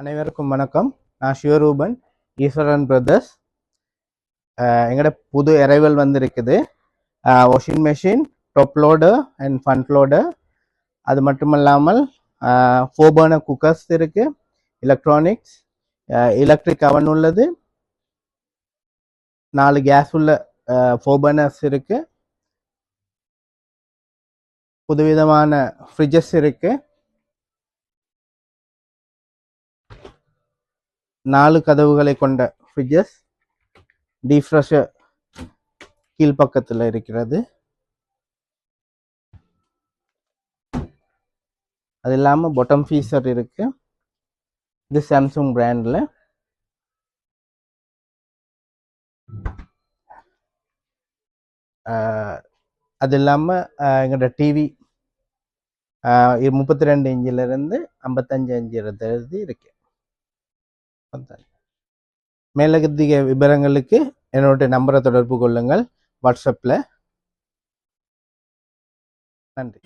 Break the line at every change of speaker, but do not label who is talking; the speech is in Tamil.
அனைவருக்கும் வணக்கம். நான் சிவரூபன், ஈஸ்வரன் பிரதர்ஸ். எங்களோட புது அரைவல் வந்திருக்குது. Washing machine, top loader and front loader. அது மட்டும் இல்லாமல் 4 பர்னர் குக்கர்ஸ் இருக்கு, எலக்ட்ரானிக்ஸ், எலக்ட்ரிக் அவன் உள்ளது, 4 கேஸ் உள்ள 4 பர்னர்ஸ் இருக்கு, புதுவிதமான ஃப்ரிட்ஜஸ் இருக்கு, 4 கதவுகளை கொண்ட ஃப்ரிட்ஜஸ், டீஃப்ரெஷர் கீழ்ப்பக்கத்தில் இருக்கிறது. அது இல்லாமல் பாட்டம் ஃபீஸர் இருக்கு. இது சாம்சங் பிராண்டில். அது இல்லாமல் எங்களோட டிவி 32 இன்ச்சிலிருந்து 55 இன்ச்சு இருக்கு. மேலதிக விவரங்களுக்கு என்னோட நம்பரை தொடர்பு கொள்ளுங்கள் வாட்ஸ்அப்பில். நன்றி.